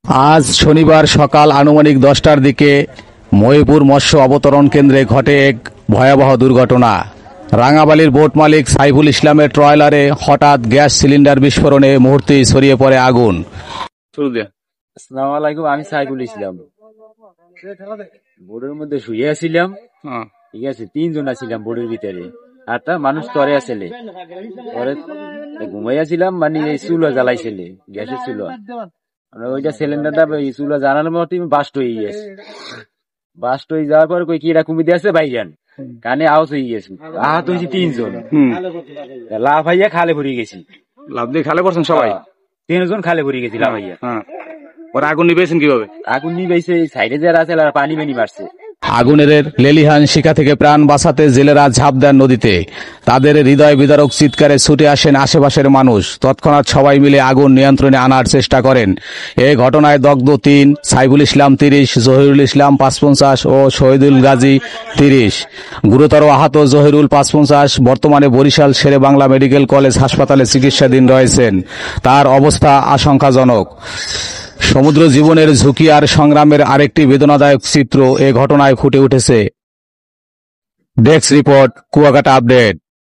আজ শনিবার সকাল আনুমানিক 10টার দিকে মহিপুর মৎস্য অবতরণ কেন্দ্রে ঘটে এক ভয়াবহ দুর্ঘটনা। রাঙাবালির বোট মালিক সাইফুল ইসলামের ট্রলারে হঠাৎ গ্যাস সিলিন্ডার বিস্ফোরণে মুহূর্তেই ছড়িয়ে পড়ে আগুন। আসসালামু আলাইকুম, আমি সাইফুল ইসলাম। বোর্ডের মধ্যে শুয়ে আছিলাম, ঠিক আছে, 3 জন আছিলাম বোর্ডের ভিতরে, 8টা মানুষ তরে আসলে পরে ঘুমাইয়াছিলাম, মানে এই চুলা জ্বালাইছিলে, গ্যাসের চুলা। ওইটা সিলিন্ডারটা চুলা জ্বালানোর মতো বাস্ট হয়ে গেছে। বাস্ট হয়ে যাওয়ার পর কই কি এরা কমিতে আছে ভাইজান, কানে আওয়াজ হয়ে গেছে, আহত হয়েছে 3 জন। লাভ ভাইয়া খালে ভরে গেছি। লাভ দিয়ে খালে পড়ছেন সবাই? 3 জন খালে ভরে গেছি লাভ ভাইয়া। ওরা আগুন নিবেছেন কিভাবে? আগুন নিবেছে সাইডে যারা আছে আর পানি বেনি মারছে। আগুনের লেলিহান শিখা থেকে প্রাণ বাঁচাতে জেলেরা ঝাঁপ দেন নদীতে। তাদের হৃদয় বিদারক চিৎকারে ছুটে আসেন আশেপাশের মানুষ। তৎক্ষণাৎ সবাই মিলে আগুন নিয়ন্ত্রণে আনার চেষ্টা করেন। এই ঘটনায় দগ্ধ 3, সাইফুল ইসলাম 30, জহিরুল ইসলাম 55 ও শহীদুল গাজী 30। গুরুতর আহত জহিরুল 55 বর্তমানে বরিশাল শেরে বাংলা মেডিকেল কলেজ হাসপাতালে চিকিৎসাধীন রয়েছেন। তার অবস্থা আশঙ্কাজনক। সমুদ্র জীবনের ঝুঁকি আর সংগ্রামের আরেকটি বেদনাদায়ক চিত্র এ ঘটনায় ফুটে উঠেছে। Desk report, Kuakata update.